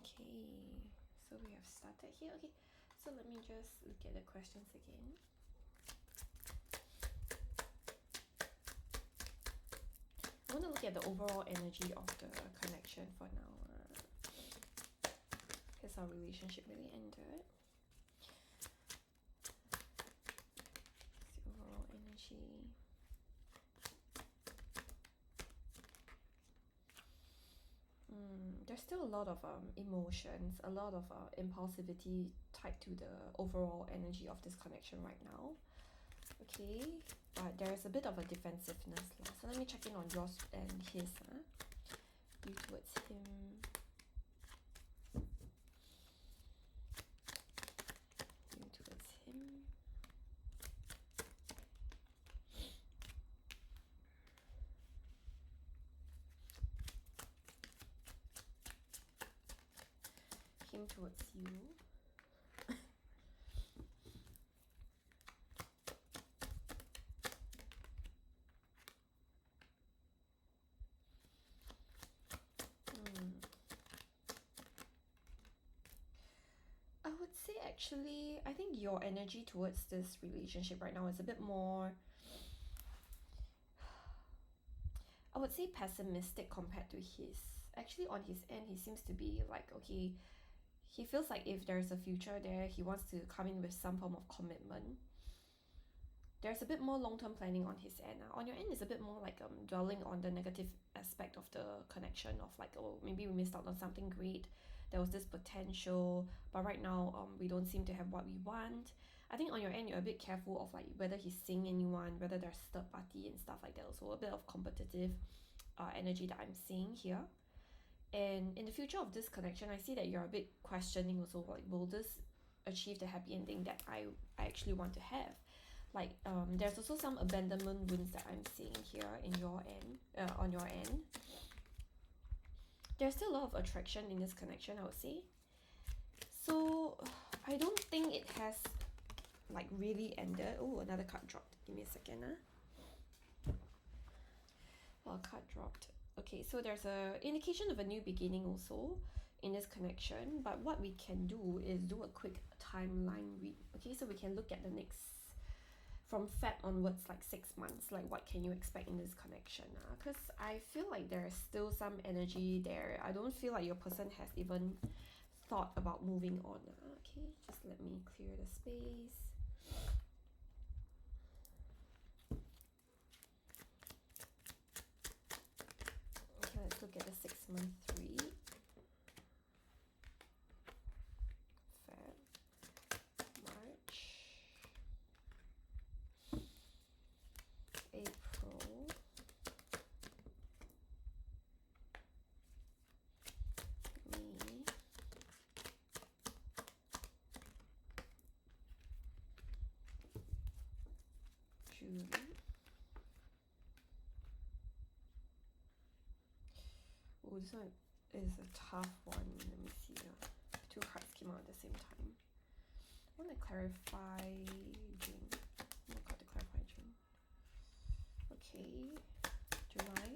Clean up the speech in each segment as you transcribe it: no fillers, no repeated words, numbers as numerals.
Okay, so we have started here. Okay, so let me just look at the questions again. I want to look at the overall energy of the connection for now. Has our relationship really ended? It's the overall energy. There's still a lot of emotions, a lot of impulsivity tied to the overall energy of this connection right now. Okay, but there's a bit of a defensiveness lah. So let me check in on yours and his. You towards him. You towards him. Him towards you. I would say actually, I think your energy towards this relationship right now is a bit more, I would say pessimistic compared to his. Actually, on his end, he seems to be like, okay, he feels like if there's a future there, he wants to come in with some form of commitment. There's a bit more long-term planning on his end. On your end, it's a bit more like dwelling on the negative aspect of the connection of like, oh, maybe we missed out on something great. There was this potential, but right now we don't seem to have what we want. I think on your end, you're a bit careful of like whether he's seeing anyone, whether there's third party and stuff like that. Also a bit of competitive energy that I'm seeing here. And in the future of this connection, I see that you're a bit questioning also, like, will this achieve the happy ending that I actually want to have? Like there's also some abandonment wounds that I'm seeing here in your end, on your end. There's still a lot of attraction in this connection, I would say. So I don't think it has like really ended. Oh, another card dropped. Give me a second. Well, card dropped. Okay, so there's a indication of a new beginning also in this connection, but what we can do is do a quick timeline read. Okay, so we can look at the next, from Feb onwards, like 6 months, like what can you expect in this connection? Because I feel like there is still some energy there. I don't feel like your person has even thought about moving on. Okay, just let me clear the space. Okay, let's look at the 6 month read. Feb, March, April, May, June. Oh, this one is a tough one. Let me see. Two cards came out at the same time. I want to clarify June. Oh, I got to clarify June. Okay, July.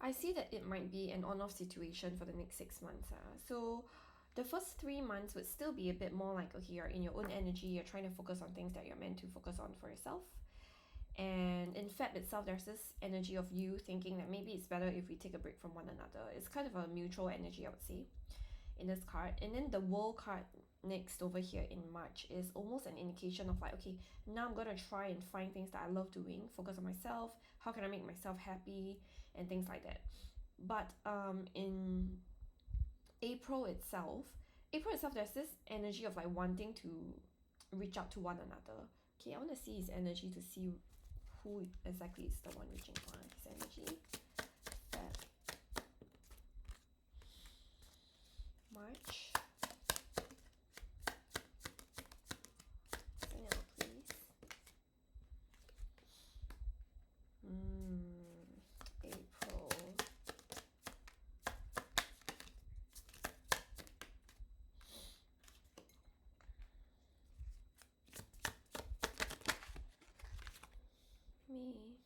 I see that it might be an on-off situation for the next 6 months. So the first 3 months would still be a bit more like, okay, you're in your own energy, you're trying to focus on things that you're meant to focus on for yourself. And in Feb itself, there's this energy of you thinking that maybe it's better if we take a break from one another. It's kind of a mutual energy, I would say, in this card. And then the World card next over here in March is almost an indication of like, okay, now I'm gonna try and find things that I love doing, focus on myself, how can I make myself happy, and things like that. But in April itself, there's this energy of like wanting to reach out to one another. Okay, I want to see his energy to see who exactly is the one reaching for his energy. Feb, March. Say now, please. April. May.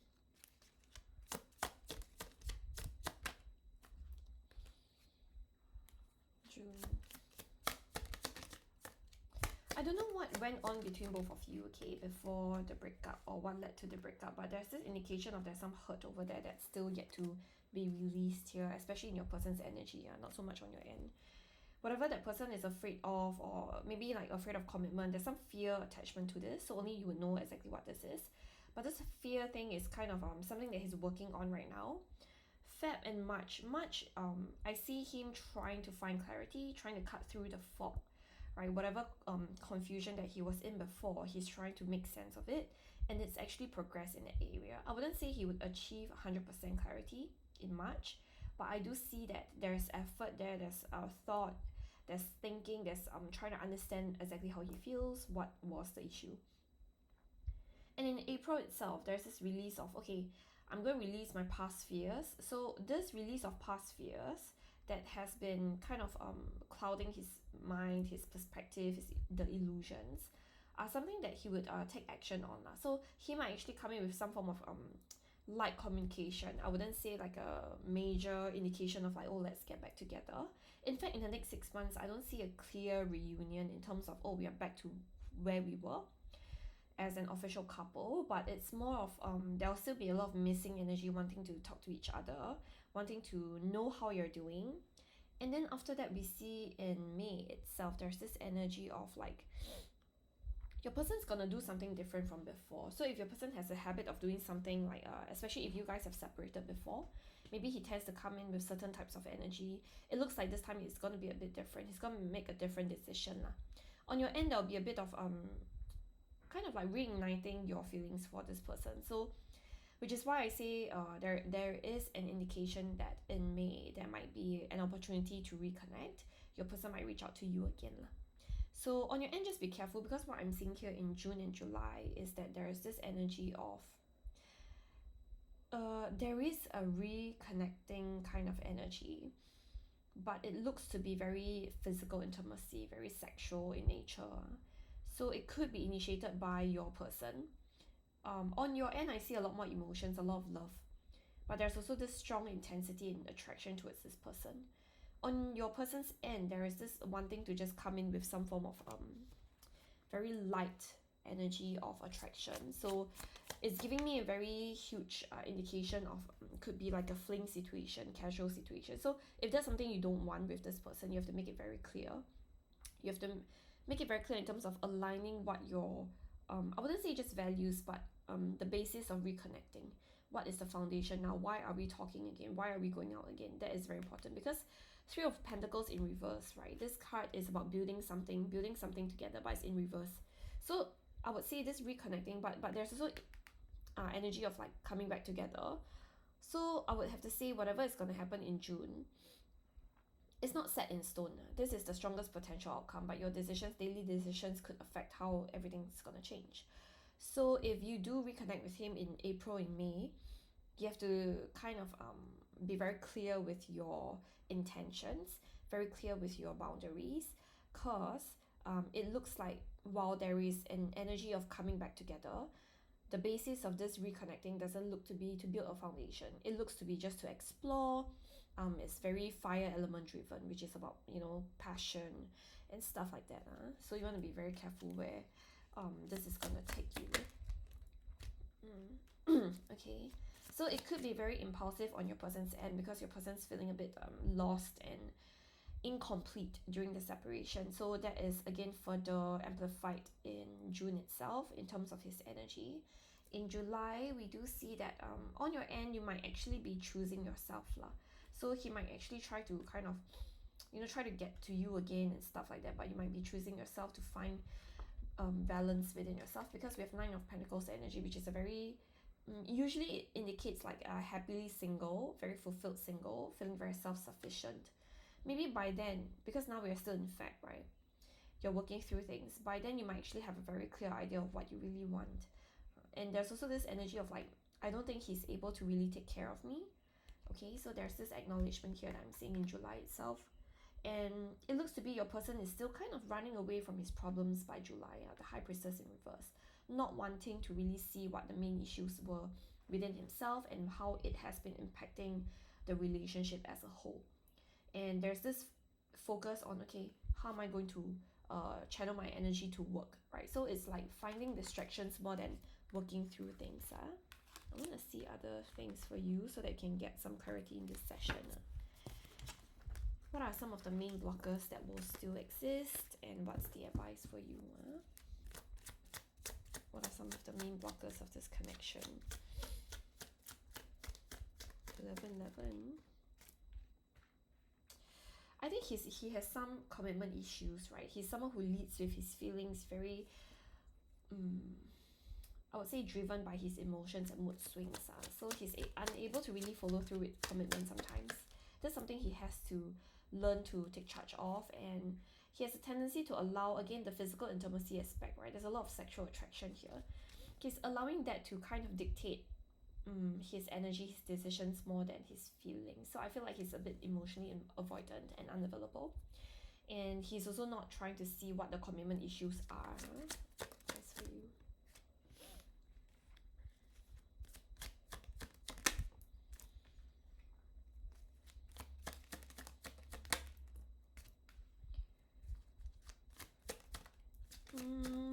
don't know what went on between both of you, okay, before the breakup or what led to the breakup, but there's this indication of there's some hurt over there that's still yet to be released here, especially in your person's energy, yeah, not so much on your end. Whatever that person is afraid of, or maybe like afraid of commitment, there's some fear attachment to this, so only you would know exactly what this is. But this fear thing is kind of something that he's working on right now. Feb and March, I see him trying to find clarity, trying to cut through the fog, right? Whatever confusion that he was in before, he's trying to make sense of it, and it's actually progress in that area. I wouldn't say he would achieve 100% clarity in March, but I do see that there's effort there, there's thought, there's thinking, there's trying to understand exactly how he feels, what was the issue. And in April itself, there's this release of, okay, I'm going to release my past fears. So this release of past fears that has been kind of clouding his mind, his perspective, the illusions, are something that he would take action on. So he might actually come in with some form of light communication. I wouldn't say like a major indication of like, oh, let's get back together. In fact, in the next 6 months, I don't see a clear reunion in terms of, oh, we are back to where we were as an official couple, but it's more of there'll still be a lot of missing energy, wanting to talk to each other, wanting to know how you're doing. And then after that, we see in May itself, there's this energy of like, your person's gonna do something different from before. So if your person has a habit of doing something like especially if you guys have separated before, maybe he tends to come in with certain types of energy. It looks like this time it's gonna be a bit different. He's gonna make a different decision lah. On your end, there'll be a bit of kind of like reigniting your feelings for this person. So which is why I say there is an indication that in May there might be an opportunity to reconnect. Your person might reach out to you again lah. So on your end, just be careful, because what I'm seeing here in June and July is that there is this energy of there is a reconnecting kind of energy, but it looks to be very physical intimacy, very sexual in nature. So it could be initiated by your person. On your end, I see a lot more emotions, a lot of love, but there's also this strong intensity and attraction towards this person. On your person's end, there is this wanting to just come in with some form of very light energy of attraction. So it's giving me a very huge indication of could be like a fling situation, casual situation. So if there's something you don't want with this person, you have to make it very clear. You have to make it very clear in terms of aligning what your I wouldn't say just values, but the basis of reconnecting. What is the foundation now? Why are we talking again? Why are we going out again? That is very important, because Three of Pentacles in reverse, right? This card is about building something together, but it's in reverse. So I would say this reconnecting, but there's also energy of like coming back together. So I would have to say whatever is going to happen in June, it's not set in stone. This is the strongest potential outcome, but your decisions, daily decisions, could affect how everything's going to change. So if you do reconnect with him in April and May, you have to kind of be very clear with your intentions, very clear with your boundaries, because it looks like while there is an energy of coming back together, the basis of this reconnecting doesn't look to be to build a foundation. It looks to be just to explore. It's very fire element driven, which is about, you know, passion and stuff like that. So you want to be very careful where this is gonna take you. Okay, so it could be very impulsive on your person's end, because your person's feeling a bit lost and incomplete during the separation. So that is again further amplified in June itself in terms of his energy. In July, we do see that on your end, you might actually be choosing yourself lah. So he might actually try to kind of, you know, try to get to you again and stuff like that, but you might be choosing yourself to find balance within yourself, because we have Nine of Pentacles energy, which is a very usually it indicates like a happily single, very fulfilled single, feeling very self-sufficient. Maybe by then, because now we are still in Feb, right? You're working through things. By then, you might actually have a very clear idea of what you really want. And there's also this energy of like, I don't think he's able to really take care of me. Okay, so there's this acknowledgement here that I'm seeing in July itself. And it looks to be your person is still kind of running away from his problems by July, the High Priestess in reverse. Not wanting to really see what the main issues were within himself and how it has been impacting the relationship as a whole. And there's this focus on, okay, how am I going to channel my energy to work, right? So it's like finding distractions more than working through things. I want to see other things for you so that you can get some clarity in this session. What are some of the main blockers that will still exist, and what's the advice for you? What are some of the main blockers of this connection? 11. I think he has some commitment issues, right? He's someone who leads with his feelings, very I would say driven by his emotions and mood swings. So he's unable to really follow through with commitment sometimes. That's something he has to learn to take charge of, and he has a tendency to allow, again, the physical intimacy aspect, right? There's a lot of sexual attraction here. He's allowing that to kind of dictate his energy, his decisions more than his feelings. So I feel like he's a bit emotionally avoidant and unavailable. And he's also not trying to see what the commitment issues are. That's for you.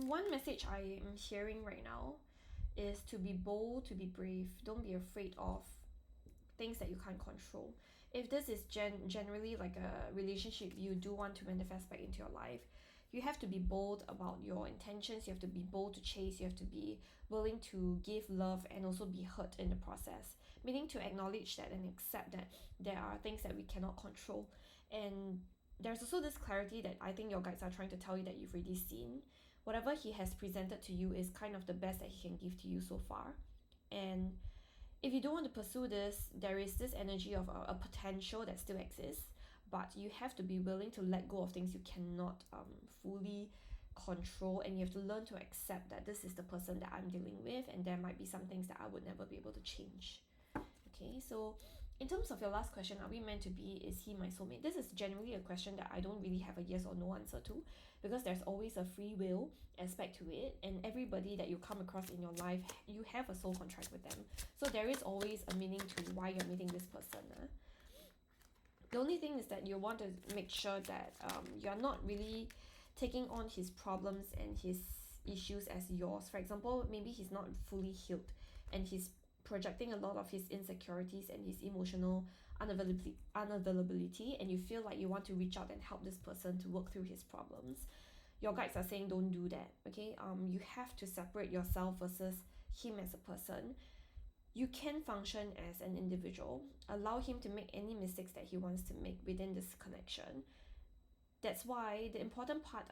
One message I am hearing right now is to be bold, to be brave. Don't be afraid of things that you can't control. If this is generally like a relationship you do want to manifest back into your life, you have to be bold about your intentions. You have to be bold to chase. You have to be willing to give love and also be hurt in the process. Meaning to acknowledge that and accept that there are things that we cannot control. And there's also this clarity that I think your guides are trying to tell you that you've already seen. Whatever he has presented to you is kind of the best that he can give to you so far. And if you don't want to pursue this, there is this energy of a potential that still exists, but you have to be willing to let go of things you cannot fully control, and you have to learn to accept that this is the person that I'm dealing with, and there might be some things that I would never be able to change. Okay, so in terms of your last question, are we meant to be, is he my soulmate? This is generally a question that I don't really have a yes or no answer to, because there's always a free will aspect to it, and everybody that you come across in your life, you have a soul contract with them. So there is always a meaning to why you're meeting this person. The only thing is that you want to make sure that you're not really taking on his problems and his issues as yours. For example, maybe he's not fully healed and he's projecting a lot of his insecurities and his emotional unavailability, and you feel like you want to reach out and help this person to work through his problems. Your guides are saying don't do that. Okay, you have to separate yourself versus him as a person. You can function as an individual. Allow him to make any mistakes that he wants to make within this connection. That's why the important part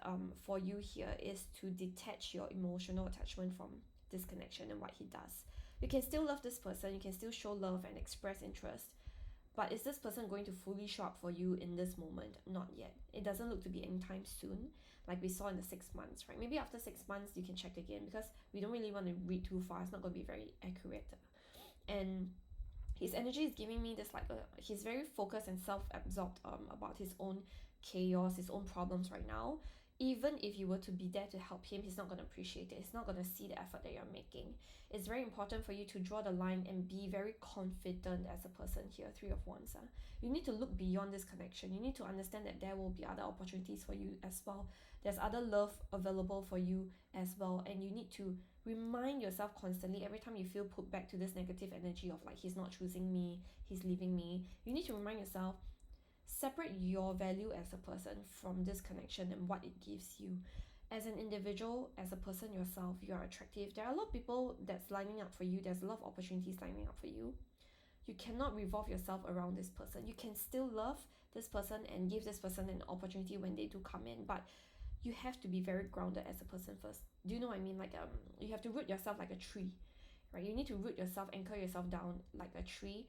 for you here is to detach your emotional attachment from this connection and what he does. You can still love this person, you can still show love and express interest, but is this person going to fully show up for you in this moment? Not yet. It doesn't look to be anytime soon, like we saw in the 6 months, right? Maybe after 6 months you can check again, because we don't really want to read too far. It's not going to be very accurate. And his energy is giving me this, like, he's very focused and self-absorbed about his own chaos, his own problems right now. Even if you were to be there to help him, he's not going to appreciate it. He's not going to see the effort that you're making. It's very important for you to draw the line and be very confident as a person here. 3 of Wands. You need to look beyond this connection. You need to understand that there will be other opportunities for you as well. There's other love available for you as well, and you need to remind yourself constantly every time you feel put back to this negative energy of like, he's not choosing me, he's leaving me. You need to remind yourself, separate your value as a person from this connection and what it gives you. As an individual, as a person yourself, you are attractive. There are a lot of people that's lining up for you. There's a lot of opportunities lining up for you. You cannot revolve yourself around this person. You can still love this person and give this person an opportunity when they do come in, but you have to be very grounded as a person first. Do you know what I mean? Like, you have to root yourself like a tree, right? You need to root yourself, anchor yourself down like a tree.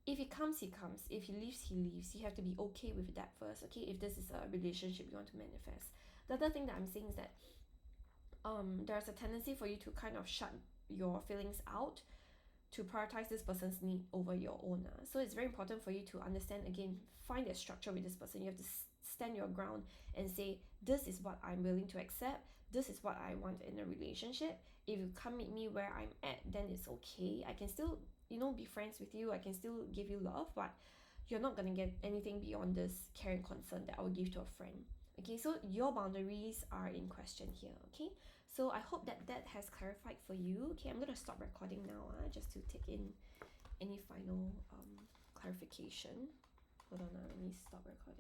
If he comes, he comes. If he leaves, he leaves. You have to be okay with that first, okay? If this is a relationship you want to manifest. The other thing that I'm saying is that there's a tendency for you to kind of shut your feelings out to prioritize this person's need over your own. So it's very important for you to understand, again, find a structure with this person. You have to stand your ground and say, this is what I'm willing to accept. This is what I want in a relationship. If you can't meet me where I'm at, then it's okay. I can still, be friends with you. I can still give you love, but you're not going to get anything beyond this care and concern that I would give to a friend. Okay, so your boundaries are in question here, okay? So I hope that that has clarified for you. Okay, I'm gonna stop recording now, just to take in any final clarification. Hold on, let me stop recording.